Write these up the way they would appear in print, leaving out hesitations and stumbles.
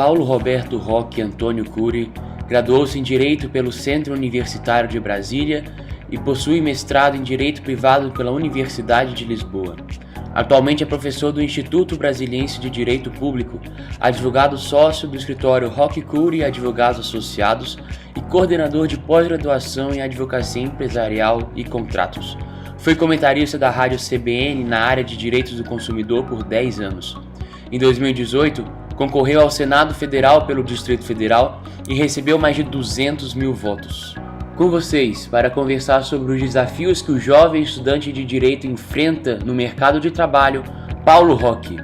Paulo Roberto Roque Antônio Cury graduou-se em Direito pelo Centro Universitário de Brasília e possui mestrado em Direito Privado pela Universidade de Lisboa. Atualmente é professor do Instituto Brasiliense de Direito Público, advogado sócio do escritório Roque Cury Advogados Associados e coordenador de pós-graduação em Advocacia Empresarial e Contratos. Foi comentarista da Rádio CBN na área de Direitos do Consumidor por 10 anos. Em 2018, concorreu ao Senado Federal pelo Distrito Federal e recebeu mais de 200 mil votos. Com vocês, para conversar sobre os desafios que o jovem estudante de Direito enfrenta no mercado de trabalho, Paulo Roque.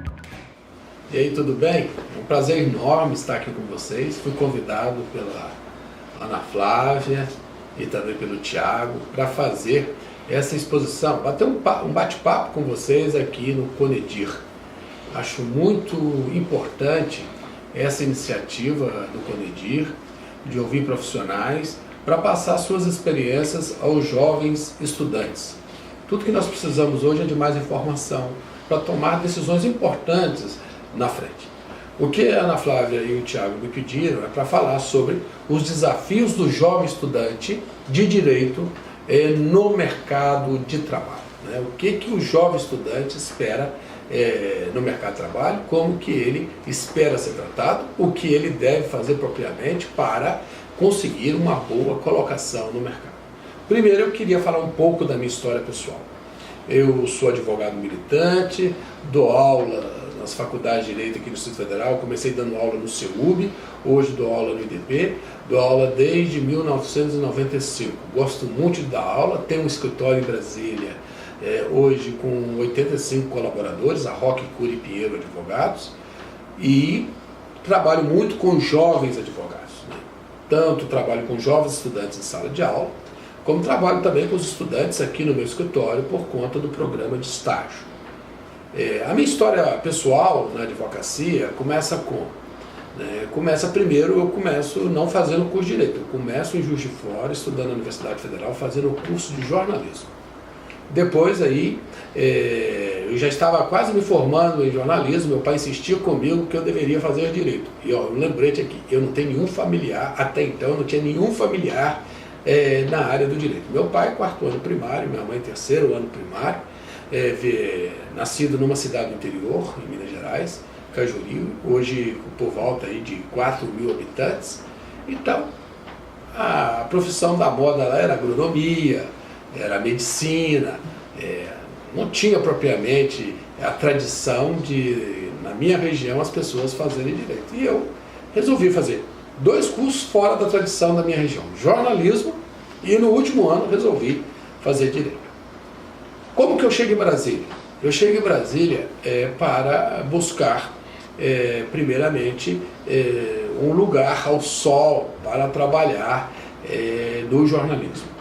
E aí, tudo bem? É um prazer enorme estar aqui com vocês. Fui convidado pela Ana Flávia e também pelo Tiago para fazer essa exposição, bater um bate-papo com vocês aqui no Conedir. Acho muito importante essa iniciativa do Conedir, de ouvir profissionais, para passar suas experiências aos jovens estudantes. Tudo que nós precisamos hoje é de mais informação para tomar decisões importantes na frente. O que a Ana Flávia e o Tiago me pediram é para falar sobre os desafios do jovem estudante de Direito no mercado de trabalho. Né? O que o jovem estudante espera no mercado de trabalho, como que ele espera ser tratado, o que ele deve fazer propriamente para conseguir uma boa colocação no mercado. Primeiro eu queria falar um pouco da minha história pessoal. Eu sou advogado militante, dou aula nas faculdades de Direito aqui no Distrito Federal, comecei dando aula no CEUB, hoje dou aula no IDB, dou aula desde 1995. Gosto muito de dar aula, tenho um escritório em Brasília, hoje com 85 colaboradores, a Roque Cury Pinheiro Advogados, e trabalho muito com jovens advogados. Tanto trabalho com jovens estudantes em sala de aula, como trabalho também com os estudantes aqui no meu escritório por conta do programa de estágio. A minha história pessoal na advocacia começa como? Começa primeiro, eu começo não fazendo curso de Direito, eu começo em Juiz de Fora, estudando na Universidade Federal, fazendo o curso de jornalismo. Depois aí, eu já estava quase me formando em jornalismo, meu pai insistia comigo que eu deveria fazer Direito. E ó, um lembrete aqui, eu não tenho nenhum familiar, até então eu não tinha nenhum familiar na área do Direito. Meu pai, 4º ano primário, minha mãe, 3º ano primário, nascido numa cidade do interior, em Minas Gerais, Cajuri, hoje por volta aí de 4 mil habitantes. Então, a profissão da moda lá era agronomia, era medicina, não tinha propriamente a tradição de, na minha região, as pessoas fazerem Direito. E eu resolvi fazer 2 cursos fora da tradição da minha região, jornalismo, e no último ano resolvi fazer Direito. Como que eu chego em Brasília? Eu chego em Brasília para buscar, primeiramente, um lugar ao sol para trabalhar no jornalismo.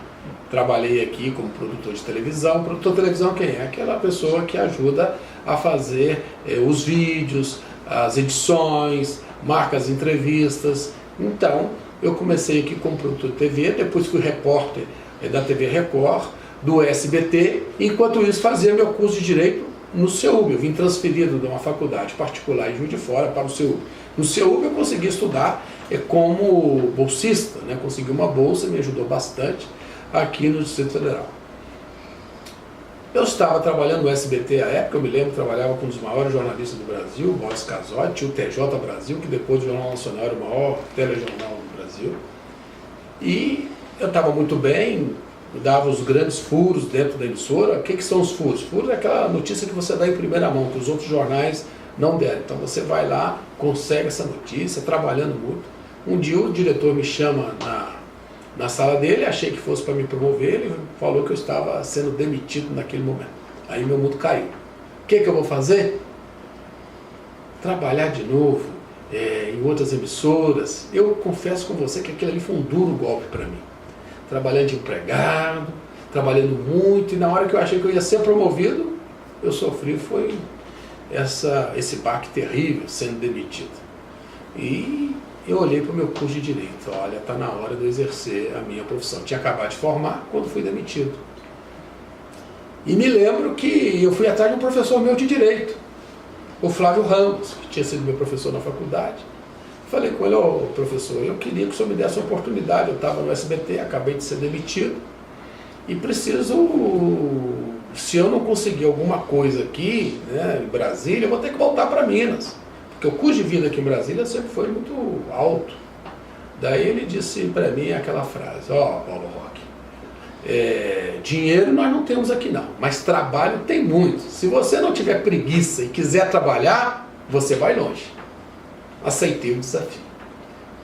Trabalhei aqui como produtor de televisão. Produtor de televisão quem é? Aquela pessoa que ajuda a fazer os vídeos, as edições, marca as entrevistas. Então, eu comecei aqui como produtor de TV, depois fui repórter da TV Record, do SBT, enquanto isso fazia meu curso de Direito no CEUB. Eu vim transferido de uma faculdade particular em Juiz de Fora para o CEUB. No CEUB eu consegui estudar como bolsista, né? Consegui uma bolsa, me ajudou bastante aqui no Distrito Federal. Eu estava trabalhando no SBT à época, eu me lembro, trabalhava com um dos maiores jornalistas do Brasil, Boris Casotti, o TJ Brasil, que depois do Jornal Nacional era o maior telejornal do Brasil. E eu estava muito bem, dava os grandes furos dentro da emissora. O que são os furos? Furos é aquela notícia que você dá em primeira mão, que os outros jornais não deram. Então você vai lá, consegue essa notícia, trabalhando muito. Um dia o diretor me chama na sala dele, achei que fosse para me promover, ele falou que eu estava sendo demitido naquele momento. Aí meu mundo caiu. O que eu vou fazer? Trabalhar de novo em outras emissoras. Eu confesso com você que aquilo ali foi um duro golpe para mim. Trabalhando de empregado, trabalhando muito, e na hora que eu achei que eu ia ser promovido, eu sofri, foi esse baque terrível, sendo demitido. E eu olhei para o meu curso de Direito, olha, está na hora de eu exercer a minha profissão. Tinha acabado de formar quando fui demitido. E me lembro que eu fui atrás de um professor meu de Direito, o Flávio Ramos, que tinha sido meu professor na faculdade. Falei com ele: ô professor, eu queria que o senhor me desse uma oportunidade, eu estava no SBT, acabei de ser demitido, e preciso, se eu não conseguir alguma coisa aqui, né, em Brasília, eu vou ter que voltar para Minas, porque o custo de vida aqui em Brasília sempre foi muito alto. Daí ele disse para mim aquela frase: ó, Paulo Roque, dinheiro nós não temos aqui não, mas trabalho tem muito. Se você não tiver preguiça e quiser trabalhar, você vai longe. Aceitei o desafio.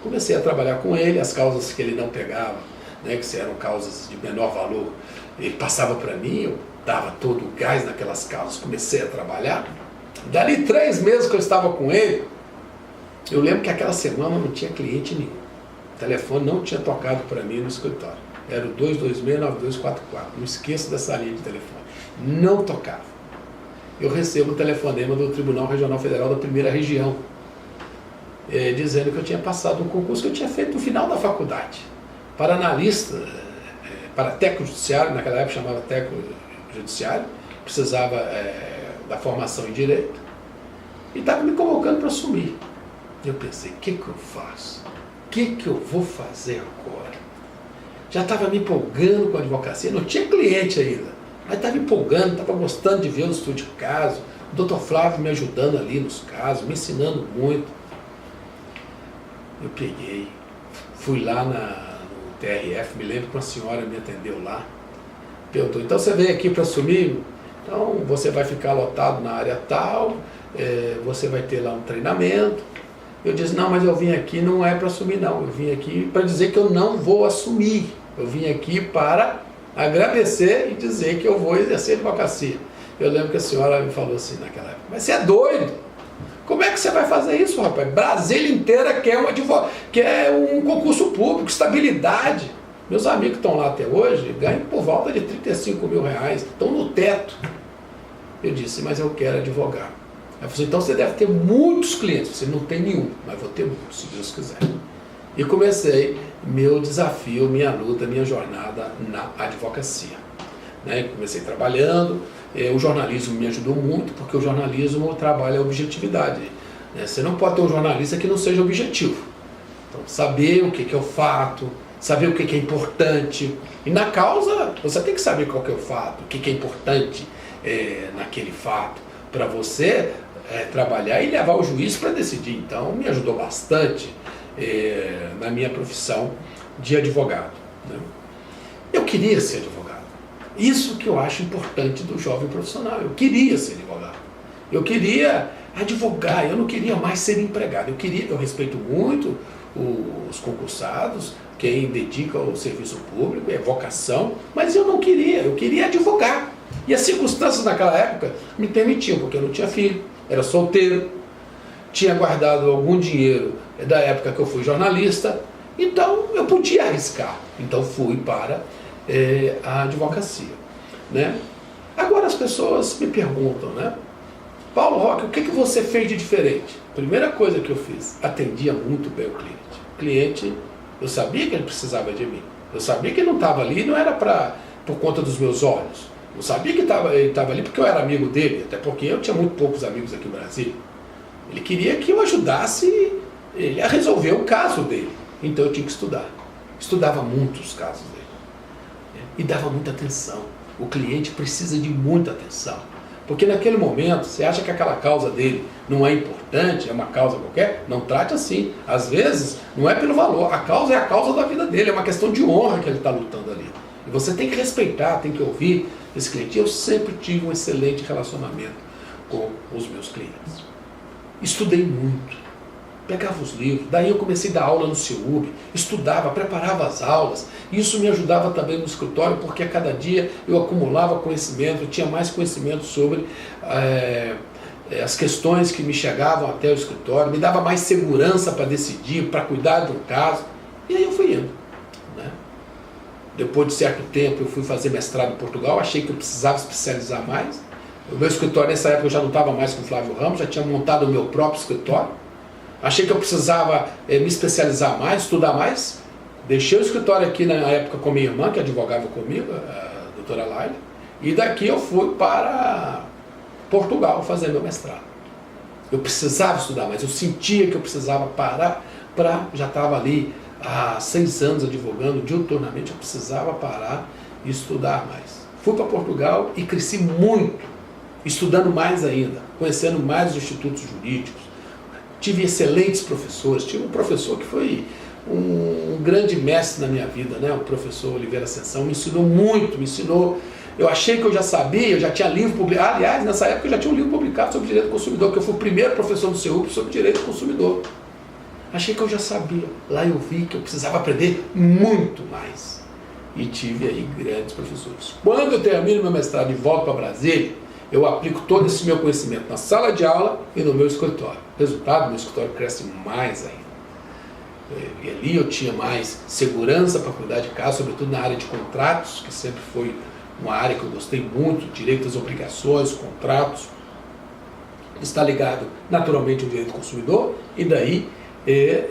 Comecei a trabalhar com ele, as causas que ele não pegava, né, que eram causas de menor valor, ele passava para mim, eu dava todo o gás naquelas causas, comecei a trabalhar. Dali 3 meses que eu estava com ele, eu lembro que aquela semana não tinha cliente nenhum. O telefone não tinha tocado para mim no escritório. Era o 226-9244. Não esqueço dessa linha de telefone. Não tocava. Eu recebo um telefonema do Tribunal Regional Federal da Primeira Região, dizendo que eu tinha passado um concurso que eu tinha feito no final da faculdade, para analista, para técnico judiciário, naquela época chamava técnico judiciário, precisava da formação em direito, e estava me convocando para assumir. Eu pensei: o que eu faço? O que eu vou fazer agora? Já estava me empolgando com a advocacia, não tinha cliente ainda, mas estava empolgando, estava gostando de ver o estudo de caso, o doutor Flávio me ajudando ali nos casos, me ensinando muito. Eu peguei, fui lá no TRF, me lembro que uma senhora me atendeu lá, perguntou: então você veio aqui para assumir? Então você vai ficar lotado na área tal, você vai ter lá um treinamento. Eu disse: não, mas eu vim aqui não é para assumir não, eu vim aqui para dizer que eu não vou assumir, eu vim aqui para agradecer e dizer que eu vou exercer advocacia. Eu lembro que a senhora me falou assim naquela época: mas você é doido? Como é que você vai fazer isso, rapaz? Brasília inteira quer um concurso público, estabilidade. Meus amigos que estão lá até hoje ganham por volta de R$35 mil, estão no teto. Eu disse: mas eu quero advogar. Ela falou: então você deve ter muitos clientes. Você não tem nenhum, mas vou ter muitos, se Deus quiser. E comecei meu desafio, minha luta, minha jornada na advocacia. Comecei trabalhando. O jornalismo me ajudou muito, porque o jornalismo trabalha a objetividade. Você não pode ter um jornalista que não seja objetivo. Então, saber o que é o fato, saber o que é importante. E na causa, você tem que saber qual que é o fato, o que é importante naquele fato, para você trabalhar e levar o juiz para decidir. Então, me ajudou bastante na minha profissão de advogado. Eu queria ser advogado. Isso que eu acho importante do jovem profissional. Eu queria ser advogado. Eu queria advogar, eu não queria mais ser empregado. Eu respeito muito os concursados, quem dedica ao serviço público, é vocação, mas eu não queria, eu queria advogar. E as circunstâncias naquela época me permitiam, porque eu não tinha filho, era solteiro, tinha guardado algum dinheiro da época que eu fui jornalista, então eu podia arriscar. Então fui para a advocacia. Agora as pessoas me perguntam: Paulo Roque, o que você fez de diferente? Primeira coisa que eu fiz: atendia muito bem o cliente. O cliente, eu sabia que ele precisava de mim. Eu sabia que ele não estava ali, não era por conta dos meus olhos. Eu sabia que ele estava ali porque eu era amigo dele, até porque eu tinha muito poucos amigos aqui no Brasil. Ele queria que eu ajudasse ele a resolver o caso dele. Então eu tinha que estudar. Estudava muito os casos dele. E dava muita atenção. O cliente precisa de muita atenção. Porque naquele momento, você acha que aquela causa dele não é importante, é uma causa qualquer? Não trate assim. Às vezes, não é pelo valor. A causa é a causa da vida dele. É uma questão de honra que ele está lutando ali. E você tem que respeitar, tem que ouvir esse cliente. Eu sempre tive um excelente relacionamento com os meus clientes. Estudei muito. Pegava os livros, daí eu comecei a dar aula no CEUB, estudava, preparava as aulas. Isso me ajudava também no escritório, porque a cada dia eu acumulava conhecimento, eu tinha mais conhecimento sobre as questões que me chegavam até o escritório, me dava mais segurança para decidir, para cuidar de um caso. E aí eu fui indo. Depois de certo tempo eu fui fazer mestrado em Portugal, achei que eu precisava especializar mais. O meu escritório nessa época eu já não estava mais com o Flávio Ramos, já tinha montado o meu próprio escritório. Achei que eu precisava me especializar mais, estudar mais. Deixei o escritório aqui na época com minha irmã, que advogava comigo, a doutora Laila. E daqui eu fui para Portugal fazer meu mestrado. Eu precisava estudar mais, eu sentia que eu precisava parar já estava ali há 6 anos advogando diuturnamente, eu precisava parar e estudar mais. Fui para Portugal e cresci muito, estudando mais ainda, conhecendo mais os institutos jurídicos. Tive excelentes professores, tive um professor que foi um grande mestre na minha vida, né? O professor Oliveira Ascensão, me ensinou muito, eu achei que eu já sabia, eu já tinha livro publicado, aliás, nessa época eu já tinha um livro publicado sobre direito do consumidor, que eu fui o primeiro professor do CEUP sobre direito do consumidor. Achei que eu já sabia, lá eu vi que eu precisava aprender muito mais. E tive aí grandes professores. Quando eu termino meu mestrado e volto para Brasília, eu aplico todo esse meu conhecimento na sala de aula e no meu escritório. Resultado, meu escritório cresce mais ainda. E ali eu tinha mais segurança para cuidar de casa, sobretudo na área de contratos, que sempre foi uma área que eu gostei muito, direito às obrigações, contratos. Está ligado naturalmente ao direito do consumidor, e daí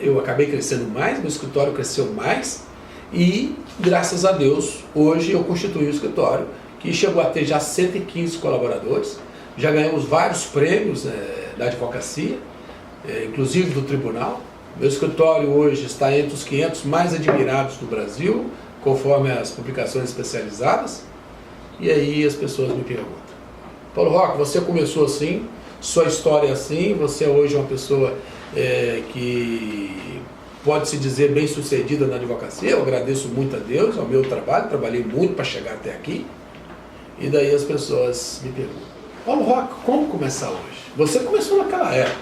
eu acabei crescendo mais, meu escritório cresceu mais, e graças a Deus, hoje eu constituí um escritório que chegou a ter já 115 colaboradores, já ganhamos vários prêmios da advocacia, inclusive do tribunal. Meu escritório hoje está entre os 500 mais admirados do Brasil, conforme as publicações especializadas. E aí as pessoas me perguntam: Paulo Roque, você começou assim, sua história é assim, você hoje é uma pessoa que pode se dizer bem sucedida na advocacia. Eu agradeço muito a Deus, ao meu trabalho, trabalhei muito para chegar até aqui. E daí as pessoas me perguntam: Paulo Roque, como começar hoje? Você começou naquela época,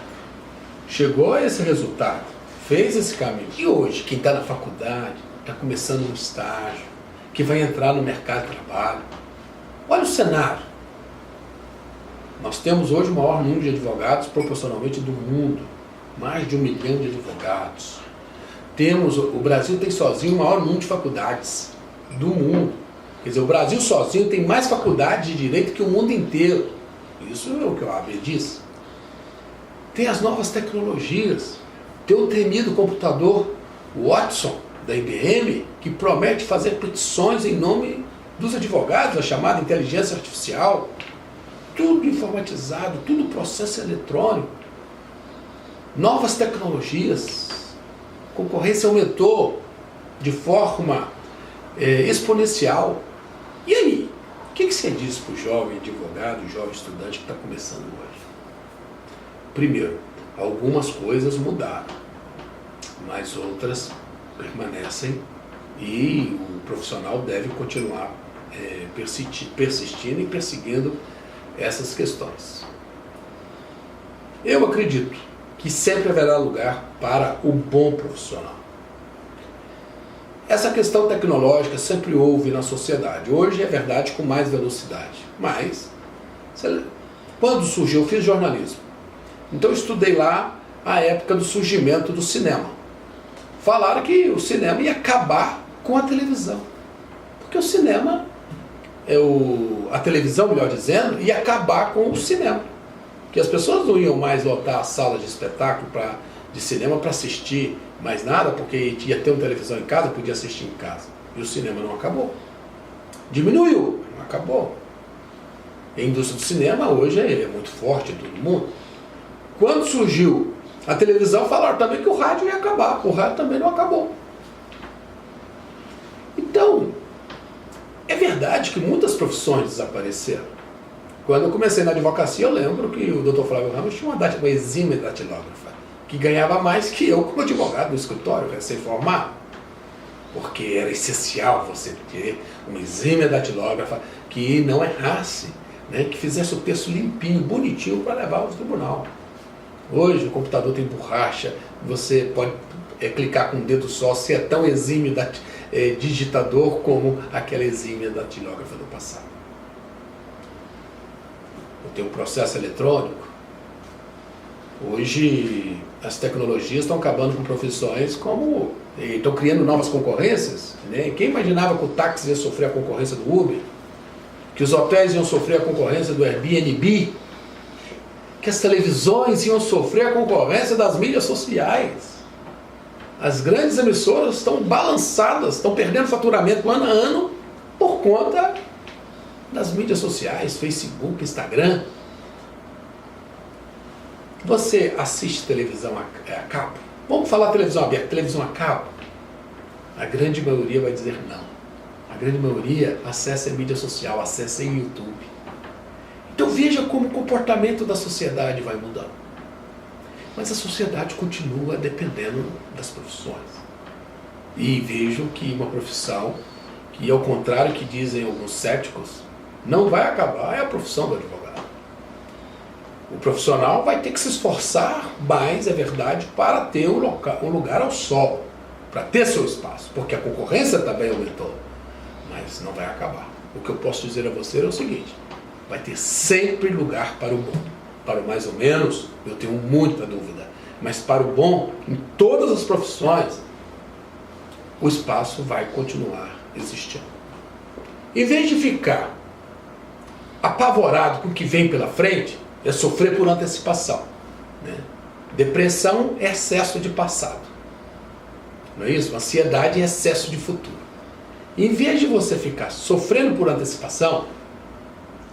chegou a esse resultado, fez esse caminho. E hoje, quem está na faculdade, está começando um estágio, que vai entrar no mercado de trabalho, olha o cenário. Nós temos hoje o maior número de advogados proporcionalmente do mundo, mais de 1 milhão de advogados. O Brasil tem sozinho o maior número de faculdades do mundo. Quer dizer, o Brasil sozinho tem mais faculdades de direito que o mundo inteiro. Isso é o que o OAB diz. Tem as novas tecnologias. Tem o temido computador Watson, da IBM, que promete fazer petições em nome dos advogados, a chamada inteligência artificial. Tudo informatizado, tudo processo eletrônico. Novas tecnologias. A concorrência aumentou de forma exponencial. E aí? O que você diz para o jovem advogado, o jovem estudante que está começando hoje? Primeiro, algumas coisas mudaram, mas outras permanecem, e o profissional deve continuar persistindo e perseguindo essas questões. Eu acredito que sempre haverá lugar para o bom profissional. Essa questão tecnológica sempre houve na sociedade. Hoje é verdade com mais velocidade. Mas, quando surgiu, eu fiz jornalismo. Então eu estudei lá a época do surgimento do cinema. Falaram que o cinema ia acabar com a televisão. Porque o cinema, a televisão, melhor dizendo, ia acabar com o cinema. Que as pessoas não iam mais lotar a sala de espetáculo de cinema para assistir mais nada, porque ia ter uma televisão em casa, podia assistir em casa. E o cinema não acabou. Diminuiu, não acabou. A indústria do cinema hoje é muito forte em todo mundo. Quando surgiu a televisão, falaram também que o rádio ia acabar. O rádio também não acabou. Então, é verdade que muitas profissões desapareceram. Quando eu comecei na advocacia, eu lembro que o Dr. Flávio Ramos tinha uma exímia datilógrafa, que ganhava mais que eu como advogado no escritório, recém-formado. Porque era essencial você ter uma exímia datilógrafa que não errasse, né, que fizesse o texto limpinho, bonitinho para levar ao tribunal. Hoje o computador tem borracha, você pode clicar com o dedo só, se é tão exímio digitador como aquela exímia datilógrafa do passado. Tem um processo eletrônico. Hoje as tecnologias estão acabando com profissões como... estão criando novas concorrências, né? Quem imaginava que o táxi ia sofrer a concorrência do Uber? Que os hotéis iam sofrer a concorrência do Airbnb? Que as televisões iam sofrer a concorrência das mídias sociais? As grandes emissoras estão balançadas, estão perdendo faturamento ano a ano por conta das mídias sociais, Facebook, Instagram. Você assiste televisão a cabo? Vamos falar televisão aberta, televisão a cabo? A grande maioria vai dizer não. A grande maioria acessa a mídia social, acessa em YouTube. Então veja como o comportamento da sociedade vai mudando. Mas a sociedade continua dependendo das profissões. E vejo que uma profissão que, ao contrário que dizem alguns céticos, não vai acabar, é a profissão do advogado. O profissional vai ter que se esforçar mais, é verdade, para ter um lugar ao sol, para ter seu espaço, porque a concorrência também aumentou, mas não vai acabar. O que eu posso dizer a você é o seguinte: vai ter sempre lugar para o bom. Para o mais ou menos, eu tenho muita dúvida, mas para o bom, em todas as profissões, o espaço vai continuar existindo. Em vez de ficar apavorado com o que vem pela frente, é sofrer por antecipação, né? Depressão é excesso de passado, não é isso? Ansiedade é excesso de futuro. Em vez de você ficar sofrendo por antecipação,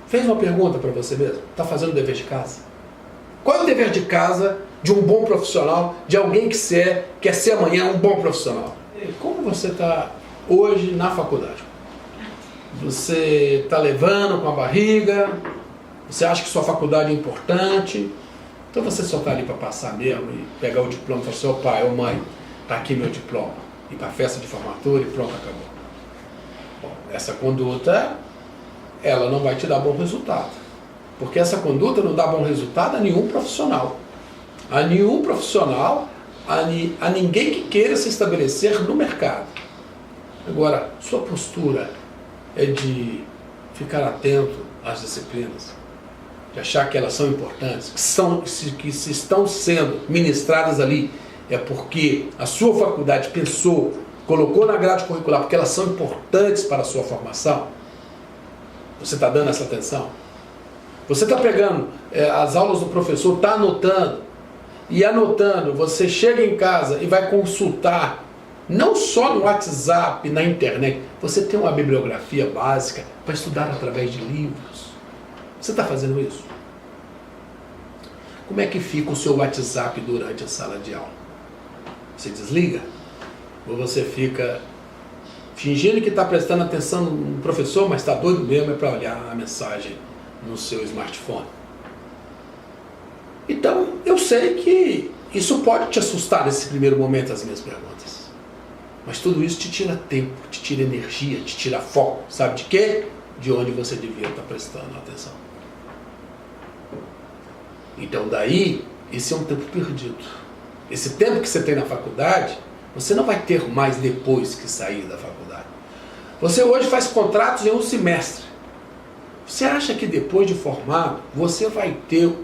fez uma pergunta para você mesmo: está fazendo o dever de casa? Qual é o dever de casa de um bom profissional, de alguém que quer ser amanhã um bom profissional? Como você está hoje na faculdade? Você está levando com a barriga? Você acha que sua faculdade é importante? Então você só está ali para passar mesmo e pegar o diploma e falar assim: ô pai, ô mãe, está aqui meu diploma. Ir para a festa de formatura e pronto, acabou. Bom, essa conduta, ela não vai te dar bom resultado. Porque essa conduta não dá bom resultado a nenhum profissional. A nenhum profissional, a ninguém que queira se estabelecer no mercado. Agora, sua postura é de ficar atento às disciplinas, de achar que elas são importantes, que se estão sendo ministradas ali, é porque a sua faculdade pensou, colocou na grade curricular, porque elas são importantes para a sua formação. Você está dando essa atenção? Você está pegando as aulas do professor, está anotando, e anotando, você chega em casa e vai consultar, não só no WhatsApp, na internet, você tem uma bibliografia básica para estudar através de livros. Você está fazendo isso? Como é que fica o seu WhatsApp durante a sala de aula? Você desliga? Ou você fica fingindo que está prestando atenção no professor, mas está doido mesmo para olhar a mensagem no seu smartphone? Então, eu sei que isso pode te assustar nesse primeiro momento, as minhas perguntas. Mas tudo isso te tira tempo, te tira energia, te tira foco. Sabe de quê? De onde você devia estar prestando atenção. Então daí, esse é um tempo perdido. Esse tempo que você tem na faculdade, você não vai ter mais depois que sair da faculdade. Você hoje faz contratos em um semestre. Você acha que depois de formado, você vai ter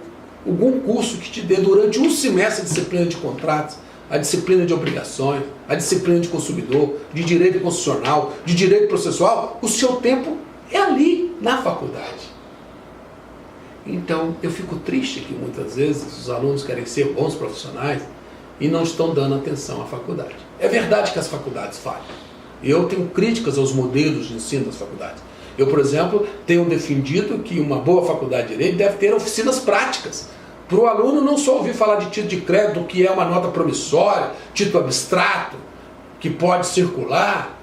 algum curso que te dê durante um semestre a disciplina de contratos, a disciplina de obrigações, a disciplina de consumidor, de direito constitucional, de direito processual? O seu tempo é ali, na faculdade. Então, eu fico triste que muitas vezes os alunos querem ser bons profissionais e não estão dando atenção à faculdade. É verdade que as faculdades falham. Eu tenho críticas aos modelos de ensino das faculdades. Eu, por exemplo, tenho defendido que uma boa faculdade de Direito deve ter oficinas práticas, para o aluno não só ouvir falar de título de crédito, que é uma nota promissória, título abstrato, que pode circular.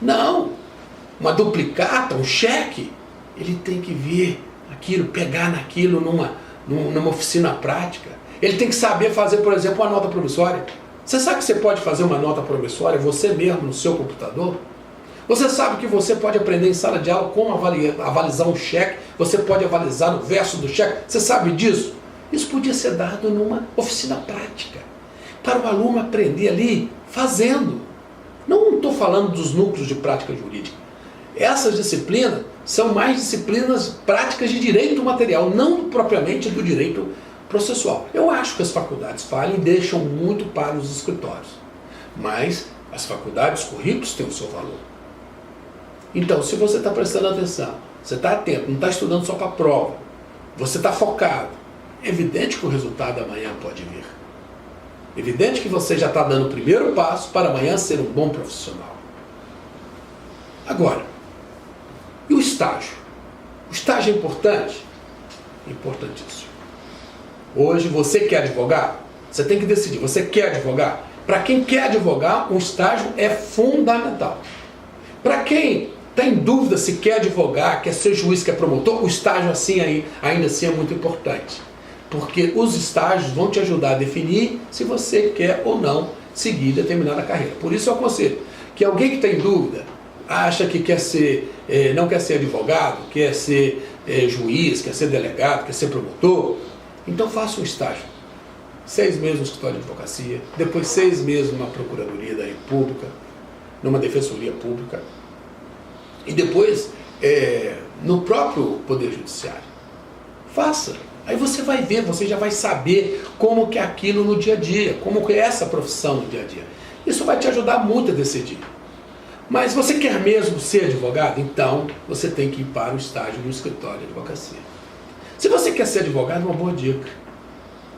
Não, uma duplicata, um cheque, ele tem que ver aquilo, pegar naquilo numa oficina prática. Ele tem que saber fazer, por exemplo, uma nota promissória. Você sabe que você pode fazer uma nota promissória você mesmo no seu computador? Você sabe que você pode aprender em sala de aula como avalizar um cheque, você pode avalizar no verso do cheque, você sabe disso? Isso podia ser dado numa oficina prática, para o aluno aprender ali fazendo. Não estou falando dos núcleos de prática jurídica. Essas disciplinas são mais disciplinas práticas de direito material, não propriamente do direito processual. Eu acho que as faculdades falham e deixam muito para os escritórios. Mas as faculdades, os currículos têm o seu valor. Então, se você está prestando atenção, você está atento, não está estudando só para a prova, você está focado, é evidente que o resultado amanhã pode vir. É evidente que você já está dando o primeiro passo para amanhã ser um bom profissional. Agora, e o estágio? O estágio é importante? Importantíssimo. Hoje você quer advogar? Você tem que decidir, você quer advogar? Para quem quer advogar, um estágio é fundamental. Para quem está em dúvida se quer advogar, quer ser juiz, quer promotor, o estágio ainda assim é muito importante. Porque os estágios vão te ajudar a definir se você quer ou não seguir determinada carreira. Por isso eu aconselho que alguém que está em dúvida, acha que não quer ser advogado, quer ser juiz, quer ser delegado, quer ser promotor, então faça um estágio. 6 meses no escritório de advocacia, depois 6 meses numa procuradoria da República, numa defensoria pública, e depois no próprio Poder Judiciário. Faça. Aí você vai ver, você já vai saber como que é aquilo no dia a dia, como que é essa profissão no dia a dia. Isso vai te ajudar muito a decidir. Mas você quer mesmo ser advogado? Então você tem que ir para o estágio no escritório de advocacia. Se você quer ser advogado, uma boa dica.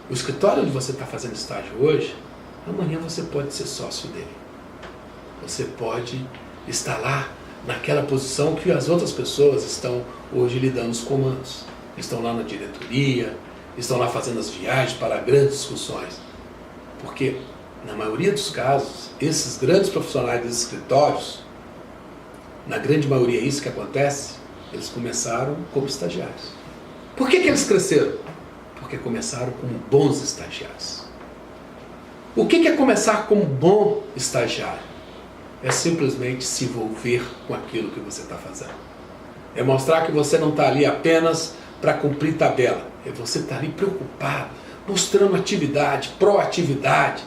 O escritório onde você está fazendo estágio hoje, amanhã você pode ser sócio dele. Você pode estar lá naquela posição que as outras pessoas estão hoje lhe dando os comandos. Estão lá na diretoria, estão lá fazendo as viagens para grandes discussões. Porque, na maioria dos casos, esses grandes profissionais dos escritórios, na grande maioria é isso que acontece, eles começaram como estagiários. Por que eles cresceram? Porque começaram como bons estagiários. O que é começar como bom estagiário? É simplesmente se envolver com aquilo que você está fazendo. É mostrar que você não está ali apenas para cumprir tabela. É você estar ali preocupado, mostrando atividade, proatividade.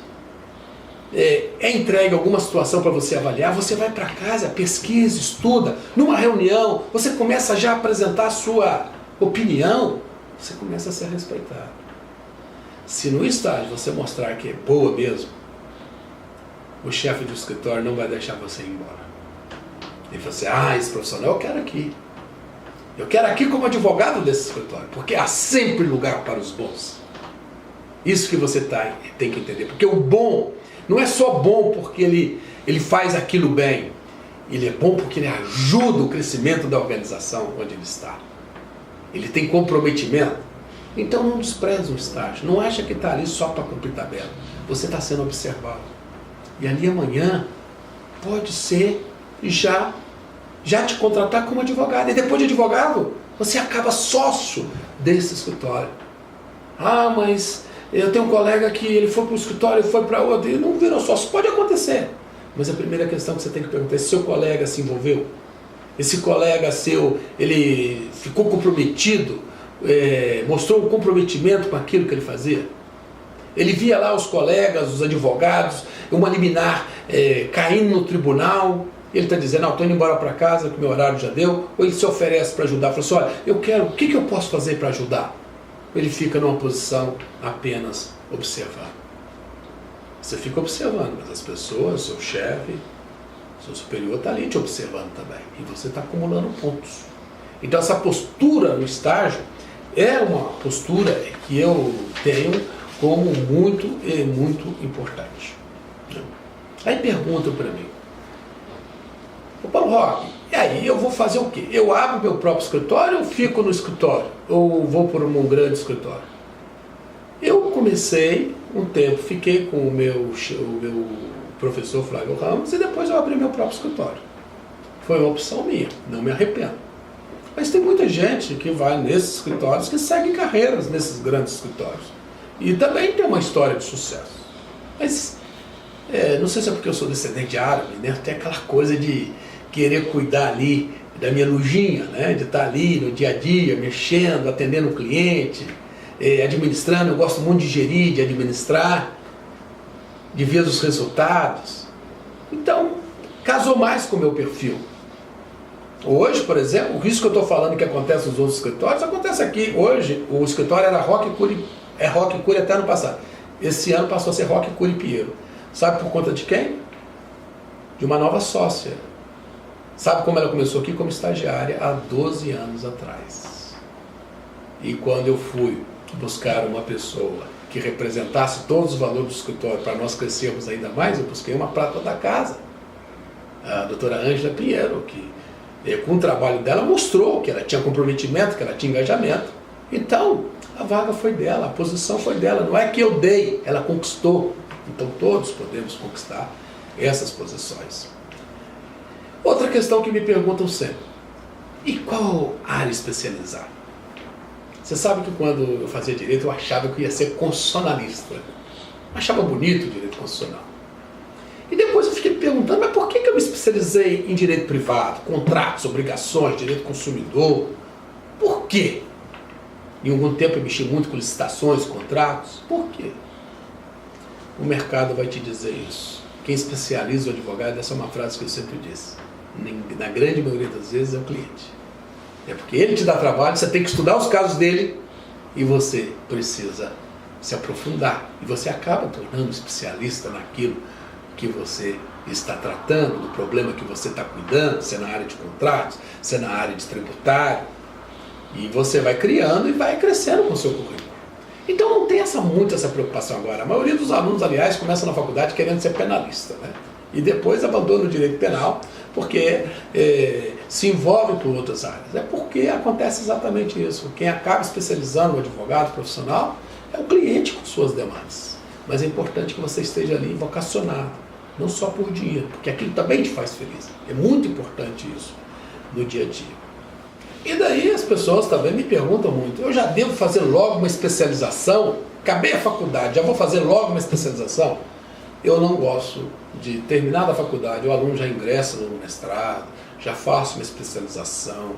É entregue alguma situação para você avaliar, você vai para casa, pesquisa, estuda, numa reunião, você começa já a apresentar a sua opinião, você começa a ser respeitado. Se no estágio você mostrar que é boa mesmo, o chefe do escritório não vai deixar você ir embora. Ele fala assim, esse profissional eu quero aqui. Eu quero aqui como advogado desse escritório, porque há sempre lugar para os bons. Isso que você tem que entender, porque o bom não é só bom porque ele faz aquilo bem, ele é bom porque ele ajuda o crescimento da organização onde ele está. Ele tem comprometimento. Então não despreze o estágio, não acha que está ali só para cumprir tabela. Você está sendo observado. E ali amanhã pode ser já te contratar como advogado. E depois de advogado, você acaba sócio desse escritório. Mas eu tenho um colega que ele foi para o escritório, foi para outro e não virou sócio. Pode acontecer. Mas a primeira questão que você tem que perguntar é se seu colega se envolveu. Esse colega seu, ele ficou comprometido, mostrou um comprometimento com aquilo que ele fazia. Ele via lá os colegas, os advogados, uma liminar caindo no tribunal. Ele está dizendo, estou indo embora para casa, que meu horário já deu. Ou ele se oferece para ajudar, fala assim, olha, eu quero, o que eu posso fazer para ajudar? Ele fica numa posição apenas observando. Você fica observando, mas as pessoas, seu chefe, seu superior está ali te observando também. E você está acumulando pontos. Então essa postura no estágio é uma postura que eu tenho como muito importante. Aí perguntam para mim, Paulo Roque, e aí eu vou fazer o quê? Eu abro meu próprio escritório ou fico no escritório? Ou vou para um grande escritório? Eu comecei um tempo, fiquei com o meu professor Flávio Ramos e depois eu abri meu próprio escritório. Foi uma opção minha, não me arrependo. Mas tem muita gente que vai nesses escritórios que segue carreiras nesses grandes escritórios. E também tem uma história de sucesso. Mas não sei se é porque eu sou descendente árabe, né? Tem aquela coisa de querer cuidar ali da minha lujinha, né? De estar ali no dia a dia, mexendo, atendendo o cliente, administrando. Eu gosto muito de gerir, de administrar, de ver os resultados. Então, casou mais com o meu perfil. Hoje, por exemplo, isso que eu estou falando que acontece nos outros escritórios, acontece aqui. Hoje, o escritório era Roque Cury até ano passado. Esse ano passou a ser Roque Cury Pinheiro. Sabe por conta de quem? De uma nova sócia. Sabe como ela começou aqui? Como estagiária há 12 anos atrás. E quando eu fui buscar uma pessoa que representasse todos os valores do escritório para nós crescermos ainda mais, eu busquei uma prata da casa. A doutora Ângela Pinheiro, que com o trabalho dela mostrou que ela tinha comprometimento, que ela tinha engajamento. Então, A vaga foi dela, a posição foi dela, não é que eu dei, ela conquistou. Então todos podemos conquistar essas posições. Outra questão que me perguntam sempre: e qual área especializar? Você sabe que quando eu fazia direito eu achava que eu ia ser constitucionalista. Eu achava bonito o direito constitucional. E depois eu fiquei me perguntando, mas por que eu me especializei em direito privado, contratos, obrigações, direito consumidor? Por quê? Em algum tempo eu mexi muito com licitações, contratos. Por quê? O mercado vai te dizer isso. Quem especializa o advogado, essa é uma frase que eu sempre disse, na grande maioria das vezes é o cliente. É porque ele te dá trabalho, você tem que estudar os casos dele e você precisa se aprofundar. E você acaba tornando especialista naquilo que você está tratando, do problema que você está cuidando, se é na área de contratos, se é na área de tributário. E você vai criando e vai crescendo com o seu currículo. Então não tem muito essa preocupação agora. A maioria dos alunos, aliás, começa na faculdade querendo ser penalista, né? E depois abandona o direito penal porque se envolve por outras áreas. É porque acontece exatamente isso. Quem acaba especializando o advogado profissional é o cliente com suas demandas. Mas é importante que você esteja ali vocacionado, não só por dinheiro, porque aquilo também te faz feliz. É muito importante isso no dia a dia. E daí as pessoas também me perguntam muito: eu já devo fazer logo uma especialização? Acabei a faculdade, já vou fazer logo uma especialização? Eu não gosto de terminar a faculdade, o aluno já ingressa no mestrado, já faço uma especialização.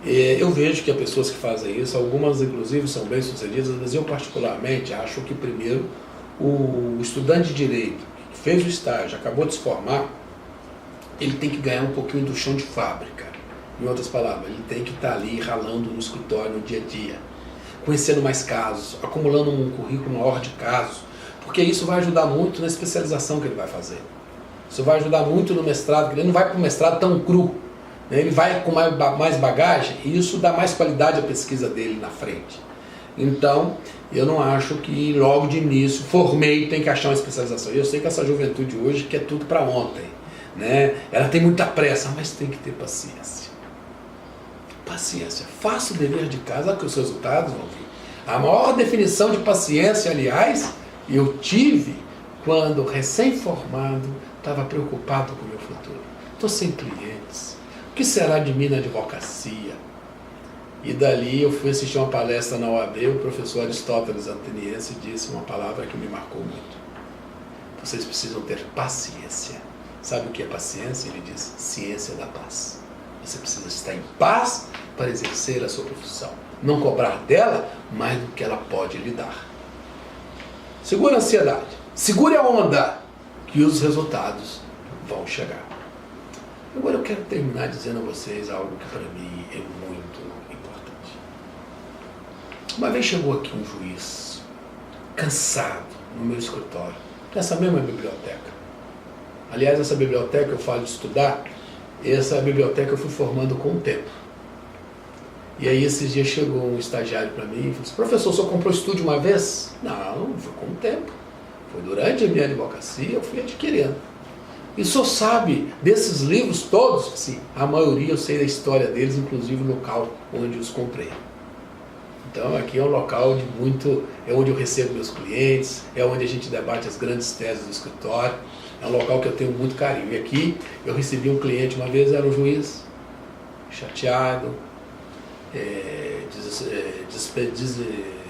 Eu vejo que há pessoas que fazem isso, algumas inclusive são bem sucedidas, mas eu particularmente acho que primeiro o estudante de direito que fez o estágio, acabou de se formar, ele tem que ganhar um pouquinho do chão de fábrica. Em outras palavras, ele tem que estar ali ralando no escritório no dia a dia, conhecendo mais casos, acumulando um currículo maior de casos, porque isso vai ajudar muito na especialização que ele vai fazer. Isso vai ajudar muito no mestrado, porque ele não vai para o mestrado tão cru, né? Ele vai com mais bagagem e isso dá mais qualidade à pesquisa dele na frente. Então, eu não acho que logo de início, formei, tem que achar uma especialização. Eu sei que essa juventude hoje quer tudo para ontem, né? Ela tem muita pressa, mas tem que ter paciência. Paciência. Faça o dever de casa que os resultados vão vir. A maior definição de paciência, aliás, eu tive quando, recém-formado, estava preocupado com o meu futuro. Estou sem clientes. O que será de mim na advocacia? E dali eu fui assistir uma palestra na OAB, o professor Aristóteles Ateniense disse uma palavra que me marcou muito. Vocês precisam ter paciência. Sabe o que é paciência? Ele diz: ciência da paz. Você precisa estar em paz para exercer a sua profissão. Não cobrar dela mais do que ela pode lhe dar. Segure a ansiedade. Segure a onda, que os resultados vão chegar. Agora eu quero terminar dizendo a vocês algo que para mim é muito importante. Uma vez chegou aqui um juiz, cansado, no meu escritório, nessa mesma biblioteca. Aliás, essa biblioteca, eu falo de estudar, essa biblioteca eu fui formando com o tempo. E aí esses dias chegou um estagiário para mim e falou assim: professor, o senhor comprou estúdio uma vez? Não, foi com o tempo. Foi durante a minha advocacia, eu fui adquirindo. E o senhor sabe desses livros todos? Sim, a maioria eu sei da história deles, inclusive o local onde os comprei. Então aqui é um local de muito, é onde eu recebo meus clientes, é onde a gente debate as grandes teses do escritório, é um local que eu tenho muito carinho. E aqui eu recebi um cliente uma vez, era um juiz, chateado,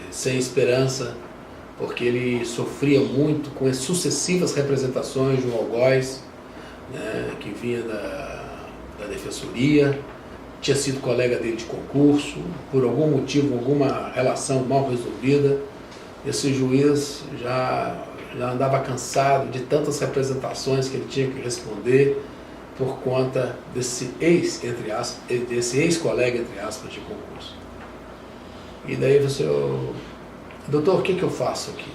sem esperança, porque ele sofria muito com as sucessivas representações de um algoz, né, que vinha da defensoria, tinha sido colega dele de concurso, por algum motivo, alguma relação mal resolvida, esse juiz já andava cansado de tantas representações que ele tinha que responder por conta desse ex-colega, entre aspas, de concurso. E daí você, doutor, o que eu faço aqui?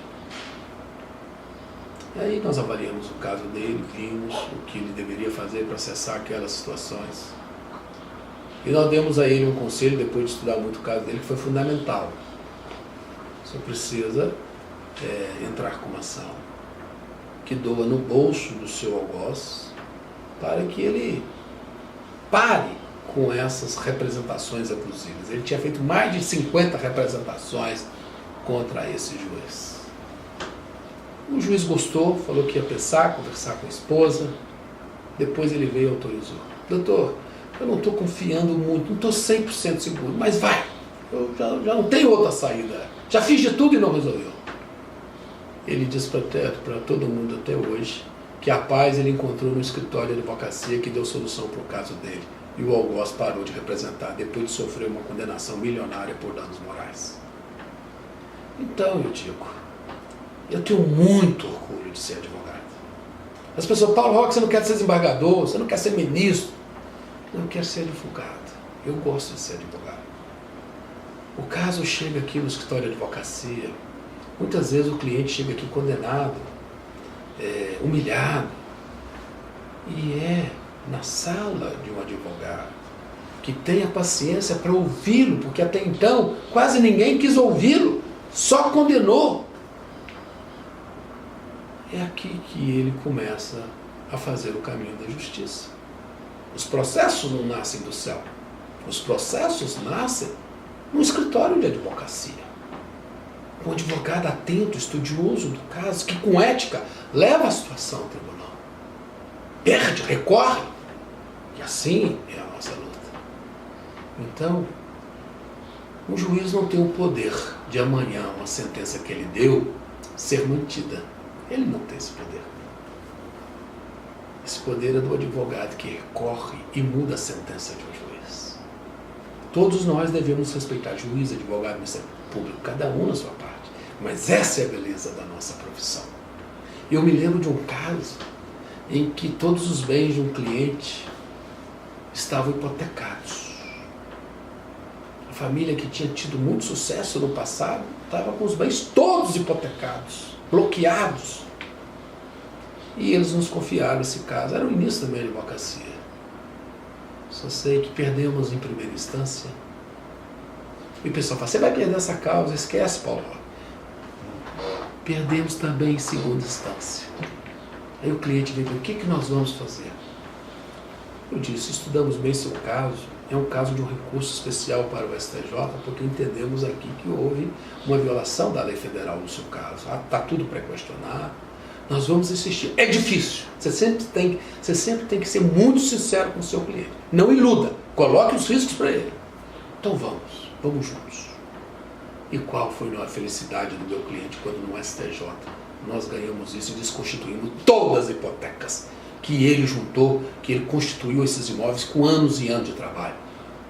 E aí nós avaliamos o caso dele, vimos o que ele deveria fazer para acessar aquelas situações. E nós demos a ele um conselho, depois de estudar muito o caso dele, que foi fundamental. Você precisa entrar com uma ação que doa no bolso do seu algoz, para que ele pare com essas representações abusivas. Ele tinha feito mais de 50 representações contra esse juiz. O juiz gostou, falou que ia pensar, conversar com a esposa. Depois ele veio e autorizou. Doutor, eu não estou confiando muito, não estou 100% seguro, mas vai, eu já não tenho outra saída. Já fiz de tudo e não resolveu. Ele disse para todo mundo até hoje que a paz ele encontrou no escritório de advocacia que deu solução para o caso dele. E o algoz parou de representar depois de sofrer uma condenação milionária por danos morais. Então eu digo, eu tenho muito orgulho de ser advogado. As pessoas, Paulo Roque, você não quer ser desembargador, você não quer ser ministro. Não, eu quero ser advogado. Eu gosto de ser advogado. O caso chega aqui no escritório de advocacia, muitas vezes o cliente chega aqui condenado, humilhado, e é na sala de um advogado que tenha paciência para ouvi-lo, porque até então quase ninguém quis ouvi-lo, só condenou. É aqui que ele começa a fazer o caminho da justiça. Os processos não nascem do céu. Os processos nascem no escritório de advocacia. Um advogado atento, estudioso do caso, que com ética leva a situação ao tribunal. Perde, recorre. E assim é a nossa luta. Então, o juiz não tem o poder de amanhã uma sentença que ele deu ser mantida. Ele não tem esse poder. Esse poder é do advogado que recorre e muda a sentença de um juiz. Todos nós devemos respeitar juiz, advogado, Ministério Público, cada um na sua parte. Mas essa é a beleza da nossa profissão. Eu me lembro de um caso em que todos os bens de um cliente estavam hipotecados. A família que tinha tido muito sucesso no passado estava com os bens todos hipotecados, bloqueados. E eles nos confiaram esse caso. Era o início da minha advocacia. Só sei que perdemos em primeira instância. E o pessoal fala, você vai perder essa causa, esquece, Paulo. Perdemos também em segunda instância. Aí o cliente veio para o que nós vamos fazer? Eu disse, estudamos bem seu caso, é um caso de um recurso especial para o STJ, porque entendemos aqui que houve uma violação da lei federal no seu caso. Está tudo pré-questionado, nós vamos insistir. É difícil, você sempre tem que ser muito sincero com o seu cliente. Não iluda, coloque os riscos para ele. Então vamos juntos. E qual foi a felicidade do meu cliente quando no STJ nós ganhamos isso e desconstituímos todas as hipotecas que ele juntou, que ele constituiu esses imóveis com anos e anos de trabalho.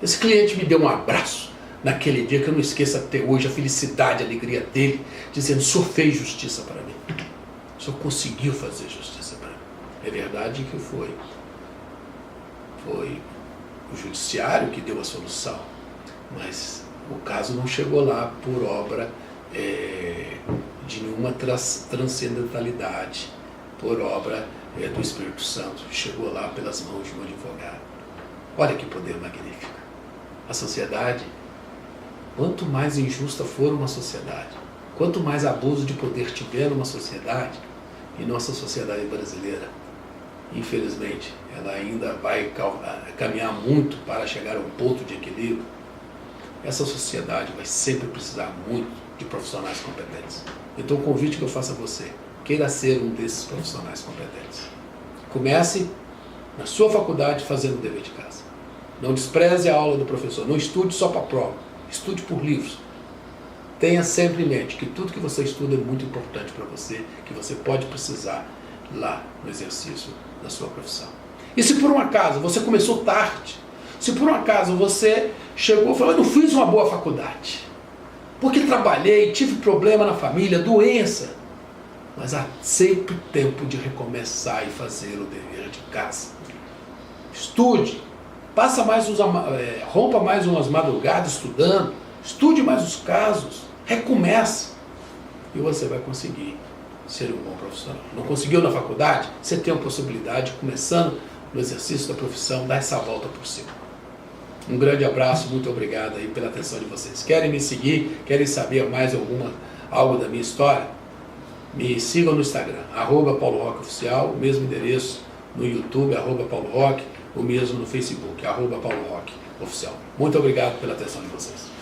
Esse cliente me deu um abraço naquele dia que eu não esqueço até hoje, a felicidade, a alegria dele, dizendo, o senhor fez justiça para mim. O senhor conseguiu fazer justiça para mim. É verdade que foi o judiciário que deu a solução, mas o caso não chegou lá por obra de nenhuma transcendentalidade, por obra do Espírito Santo. Chegou lá pelas mãos de um advogado. Olha que poder magnífico. A sociedade, quanto mais injusta for uma sociedade, quanto mais abuso de poder tiver numa sociedade, e nossa sociedade brasileira, infelizmente, ela ainda vai caminhar muito para chegar a um ponto de equilíbrio, essa sociedade vai sempre precisar muito de profissionais competentes. Então o convite que eu faço a você, queira ser um desses profissionais competentes. Comece na sua faculdade fazendo o dever de casa. Não despreze a aula do professor, não estude só para a prova, estude por livros. Tenha sempre em mente que tudo que você estuda é muito importante para você, que você pode precisar lá no exercício da sua profissão. E se por um acaso você começou tarde, se por um acaso você chegou e falou, eu não fiz uma boa faculdade, porque trabalhei, tive problema na família, doença, mas há sempre tempo de recomeçar e fazer o dever de casa. Estude, rompa mais umas madrugadas estudando, estude mais os casos, recomece, e você vai conseguir ser um bom profissional. Não conseguiu na faculdade? Você tem a possibilidade, começando no exercício da profissão, dar essa volta por cima. Um grande abraço, muito obrigado aí pela atenção de vocês. Querem me seguir? Querem saber mais algo da minha história? Me sigam no Instagram, @PauloRoqueOficial, o mesmo endereço no YouTube, @PauloRoque, ou mesmo no Facebook, @PauloRoque Oficial. Muito obrigado pela atenção de vocês.